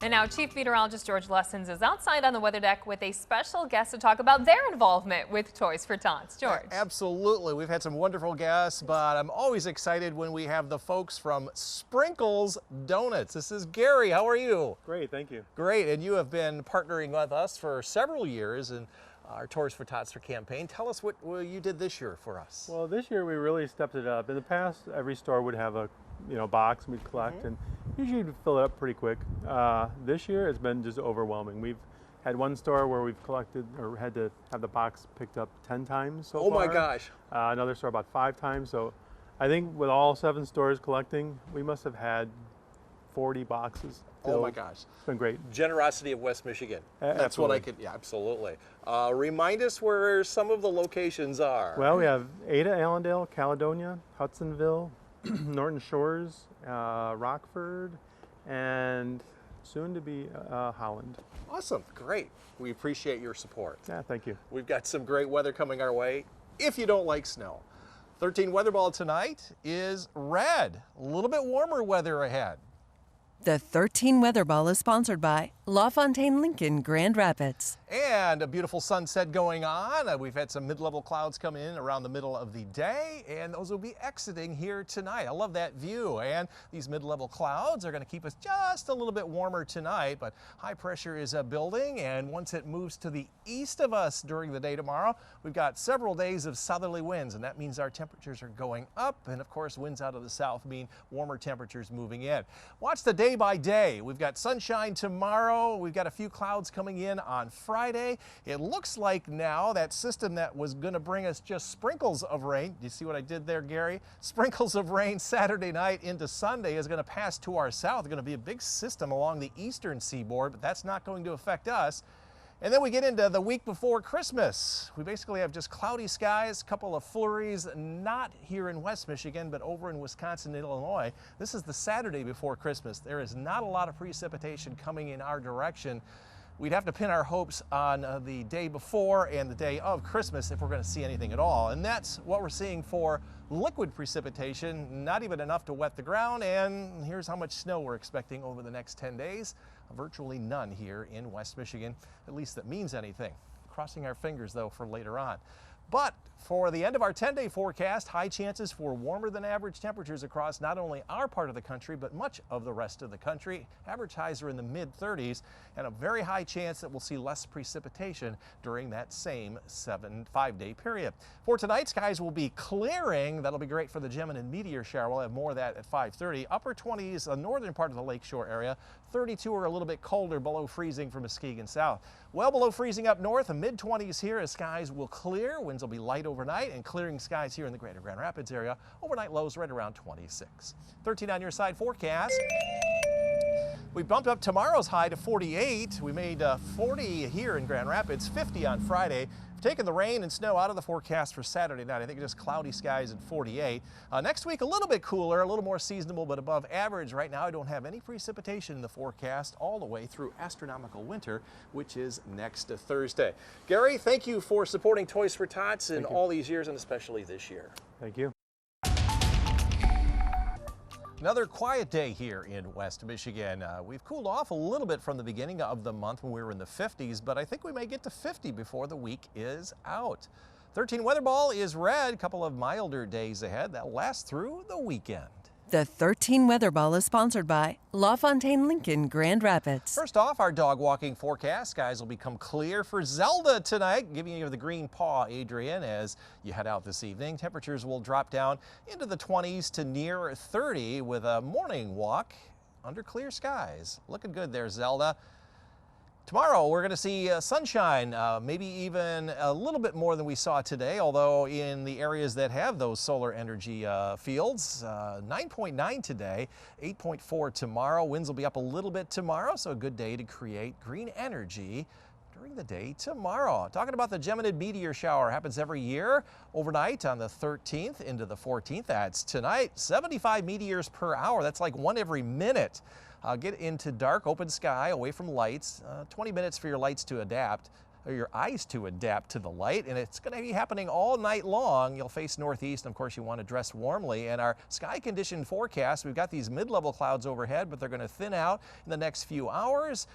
And now Chief Meteorologist George Lessons is outside on the weather deck with a special guest to talk about their involvement with Toys for Tots. George. Absolutely. We've had some wonderful guests, but I'm always excited when we have the folks from Sprinkles Donuts. This is Gary. How are you? Great, thank you. Great. And you have been partnering with us for several years in our Toys for Tots campaign. Tell us what you did this year for us. Well, this year we really stepped it up. In the past, every store would have a box we'd collect, and usually we'd fill it up pretty quick. This year it's been just overwhelming. We've had one store where we've collected or had to have the box picked up 10 times so far. Oh my gosh. Another store about 5 times. So I think with all 7 stores collecting, we must have had 40 boxes filled. Oh my gosh. It's been great. Generosity of West Michigan. That's Absolutely. what I could, yeah, absolutely. Remind us where some of the locations are. Well, we have Ada, Allendale, Caledonia, Hudsonville, Norton Shores, Rockford, and soon to be Holland. Awesome, great. We appreciate your support. Yeah, thank you. We've got some great weather coming our way if you don't like snow. 13 weather ball tonight is red. A little bit warmer weather ahead. The 13 Weather Ball is sponsored by LaFontaine Lincoln Grand Rapids. And a beautiful sunset going on. We've had some mid-level clouds come in around the middle of the day, and those will be exiting here tonight. I love that view. And these mid-level clouds are going to keep us just a little bit warmer tonight, but high pressure is building, and once it moves to the east of us during the day tomorrow, we've got several days of southerly winds, and that means our temperatures are going up, and of course winds out of the south mean warmer temperatures moving in. Watch the day by day. We've got sunshine tomorrow. We've got a few clouds coming in on Friday. It looks like now that system that was going to bring us just sprinkles of rain, do you see what I did there, Gary? Sprinkles of rain Saturday night into Sunday is going to pass to our south. It's going to be a big system along the eastern seaboard, but that's not going to affect us. And then we get into the week before Christmas. We basically have just cloudy skies, a couple of flurries, not here in West Michigan, but over in Wisconsin and Illinois. This is the Saturday before Christmas. There is not a lot of precipitation coming in our direction. We'd have to pin our hopes on the day before and the day of Christmas if we're going to see anything at all. And that's what we're seeing for liquid precipitation, not even enough to wet the ground. And here's how much snow we're expecting over the next 10 days. Virtually none here in West Michigan, at least that means anything. Crossing our fingers, though, for later on. But for the end of our 10-day forecast, high chances for warmer than average temperatures across not only our part of the country, but much of the rest of the country. Average highs are in the mid-30s, and a very high chance that we'll see less precipitation during that same 5-day period. For tonight, skies will be clearing. That'll be great for the Gemini meteor shower. We'll have more of that at 5:30. Upper 20s, the northern part of the lakeshore area. 32 or a little bit colder, below freezing for Muskegon south. Well below freezing up north, the mid-20s here as skies will clear. Winds will be light overnight, and clearing skies here in the greater Grand Rapids area. Overnight lows right around 26. 13 on your side forecast. We bumped up tomorrow's high to 48. We made 40 here in Grand Rapids, 50 on Friday. We've taken the rain and snow out of the forecast for Saturday night. I think just cloudy skies at 48. Next week, a little bit cooler, a little more seasonable, but above average. Right now, I don't have any precipitation in the forecast all the way through astronomical winter, which is next Thursday. Gary, thank you for supporting Toys for Tots in all these years, and especially this year. Thank you. Another quiet day here in West Michigan. We've cooled off a little bit from the beginning of the month when we were in the 50s, but I think we may get to 50 before the week is out. 13 weather ball is red, a couple of milder days ahead. That'll last through the weekend. The 13 Weather Ball is sponsored by LaFontaine Lincoln Grand Rapids. First off, our dog walking forecast. Skies will become clear for Zelda tonight, giving you the green paw, Adrian, as you head out this evening. Temperatures will drop down into the 20s to near 30 with a morning walk under clear skies. Looking good there, Zelda. Tomorrow, we're going to see sunshine, maybe even a little bit more than we saw today, although in the areas that have those solar energy fields, 9.9 today, 8.4 tomorrow. Winds will be up a little bit tomorrow, so a good day to create green energy during the day tomorrow. Talking about the Gemini meteor shower, happens every year overnight on the 13th into the 14th. That's tonight, 75 meteors per hour. That's like one every minute. Get into dark, open sky, away from lights. 20 minutes for your lights to adapt. your eyes to adapt to the light, and it's going to be happening all night long. You'll face northeast, and of course you want to dress warmly. And our sky condition forecast, we've got these mid-level clouds overhead, but they're going to thin out in the next few hours.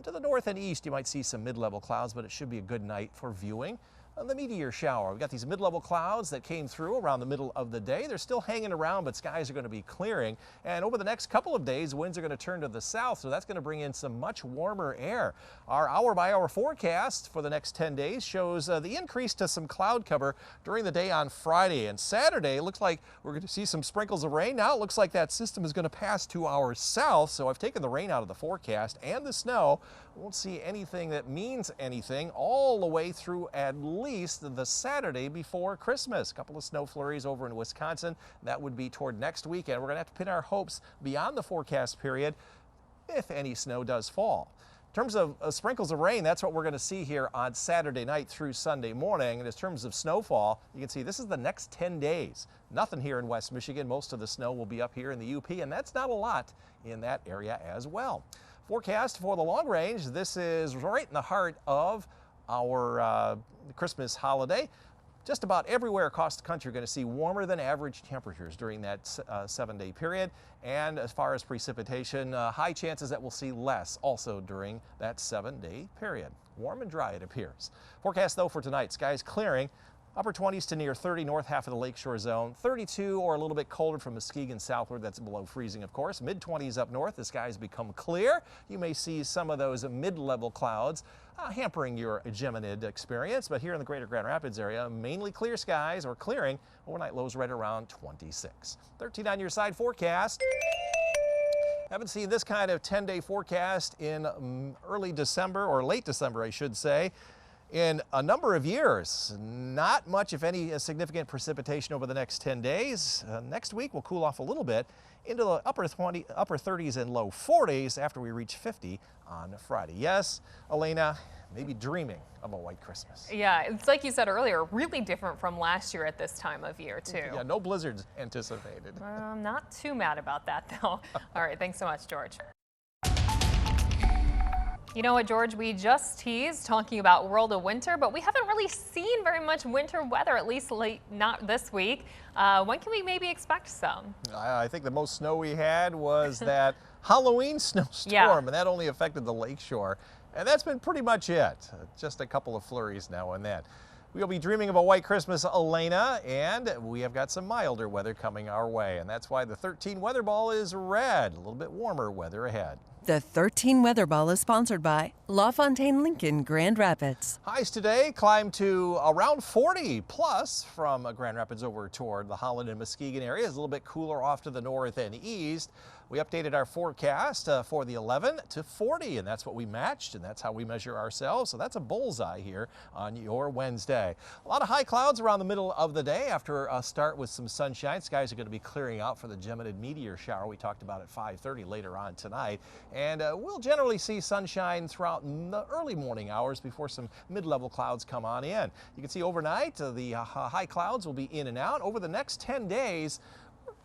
To the north and east, you might see some mid-level clouds, but it should be a good night for viewing the meteor shower. We've got these mid-level clouds that came through around the middle of the day. They're still hanging around, but skies are going to be clearing. And over the next couple of days, winds are going to turn to the south, so that's going to bring in some much warmer air. Our hour-by-hour forecast for the next 10 days shows the increase to some cloud cover during the day on Friday. And Saturday, it looks like we're going to see some sprinkles of rain. Now it looks like that system is going to pass to our south, so I've taken the rain out of the forecast and the snow. We won't see anything that means anything all the way through at least the Saturday before Christmas. A couple of snow flurries over in Wisconsin. That would be toward next weekend. We're going to have to pin our hopes beyond the forecast period if any snow does fall. In terms of sprinkles of rain, that's what we're going to see here on Saturday night through Sunday morning. And in terms of snowfall, you can see this is the next 10 days. Nothing here in West Michigan. Most of the snow will be up here in the UP, and that's not a lot in that area as well. Forecast for the long range, this is right in the heart of our Christmas holiday. Just about everywhere across the country, you're going to see warmer than average temperatures during that 7-day period. And as far as precipitation, high chances that we'll see less also during that 7-day period. Warm and dry, it appears. Forecast, though, for tonight, skies clearing. Upper 20s to near 30 north half of the lakeshore zone. 32 or a little bit colder from Muskegon southward. That's below freezing, of course. Mid-20s up north. The skies become clear. You may see some of those mid-level clouds hampering your Geminid experience. But here in the greater Grand Rapids area, mainly clear skies or clearing. Overnight lows right around 26. 13 on your side forecast. Haven't seen this kind of 10-day forecast in early December, or late December, I should say, in a number of years. Not much, if any, significant precipitation over the next 10 days. Next week will cool off a little bit into the upper 30s and low 40s after we reach 50 on Friday. Yes, Elena, maybe dreaming of a white Christmas. Yeah, it's like you said earlier, really different from last year at this time of year, too. Yeah, no blizzards anticipated. I'm not too mad about that, though. All right, thanks so much, George. You know what, George, we just teased talking about World of Winter, but we haven't really seen very much winter weather, at least not this week. When can we maybe expect some? I think the most snow we had was that Halloween snowstorm, Yeah. and that only affected the lakeshore. And that's been pretty much it. Just a couple of flurries now and then. We'll be dreaming of a white Christmas, Elena, and we have got some milder weather coming our way. And that's why the 13 weather ball is red. A little bit warmer weather ahead. The 13 Weather Ball is sponsored by LaFontaine Lincoln Grand Rapids. Highs today climb to around 40 plus from Grand Rapids over toward the Holland and Muskegon areas. A little bit cooler off to the north and east. We updated our forecast for the 11 to 40, and that's what we matched, and that's how we measure ourselves. So that's a bullseye here on your Wednesday. A lot of high clouds around the middle of the day after a start with some sunshine. Skies are going to be clearing out for the Geminid meteor shower we talked about at 5:30 later on tonight. And we'll generally see sunshine throughout the early morning hours before some mid-level clouds come on in. You can see overnight the high clouds will be in and out. Over the next 10 days,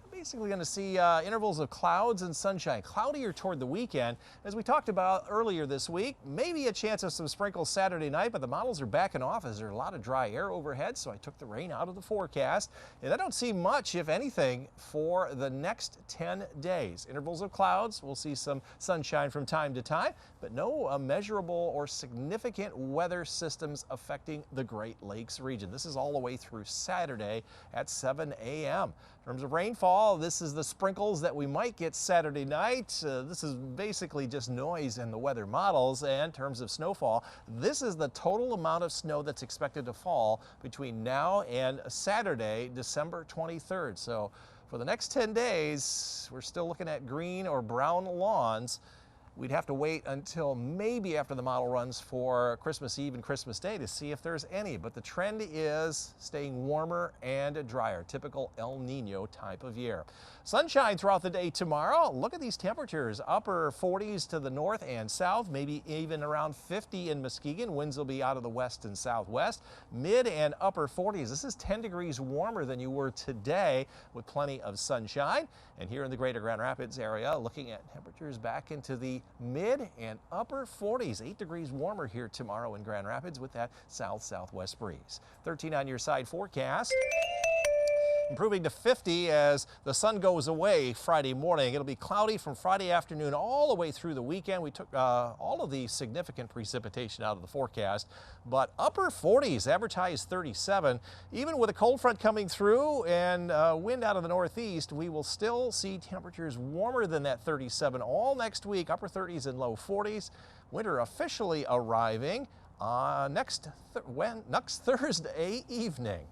basically going to see intervals of clouds and sunshine. Cloudier toward the weekend. As we talked about earlier this week, maybe a chance of some sprinkles Saturday night, but the models are backing off as there's a lot of dry air overhead, so I took the rain out of the forecast. And I don't see much, if anything, for the next 10 days. Intervals of clouds, we'll see some sunshine from time to time, but no measurable or significant weather systems affecting the Great Lakes region. This is all the way through Saturday at 7 a.m. In terms of rainfall, this is the sprinkles that we might get Saturday night. This is basically just noise in the weather models. And in terms of snowfall, this is the total amount of snow that's expected to fall between now and Saturday, December 23rd. So for the next 10 days, we're still looking at green or brown lawns. We'd have to wait until maybe after the model runs for Christmas Eve and Christmas Day to see if there's any. But the trend is staying warmer and drier, typical El Nino type of year. Sunshine throughout the day tomorrow. Look at these temperatures, upper 40s to the north and south, maybe even around 50 in Muskegon. Winds will be out of the west and southwest. Mid and upper 40s. This is 10 degrees warmer than you were today with plenty of sunshine. And here in the greater Grand Rapids area, looking at temperatures back into the mid and upper 40s. 8 degrees warmer here tomorrow in Grand Rapids with that south-southwest breeze. 13 on your side forecast. Improving to 50 as the sun goes away Friday morning. It'll be cloudy from Friday afternoon all the way through the weekend. We took all of the significant precipitation out of the forecast, but upper 40s, advertised 37. Even with a cold front coming through and wind out of the northeast, we will still see temperatures warmer than that 37 all next week, upper 30s and low 40s. Winter officially arriving next Thursday evening.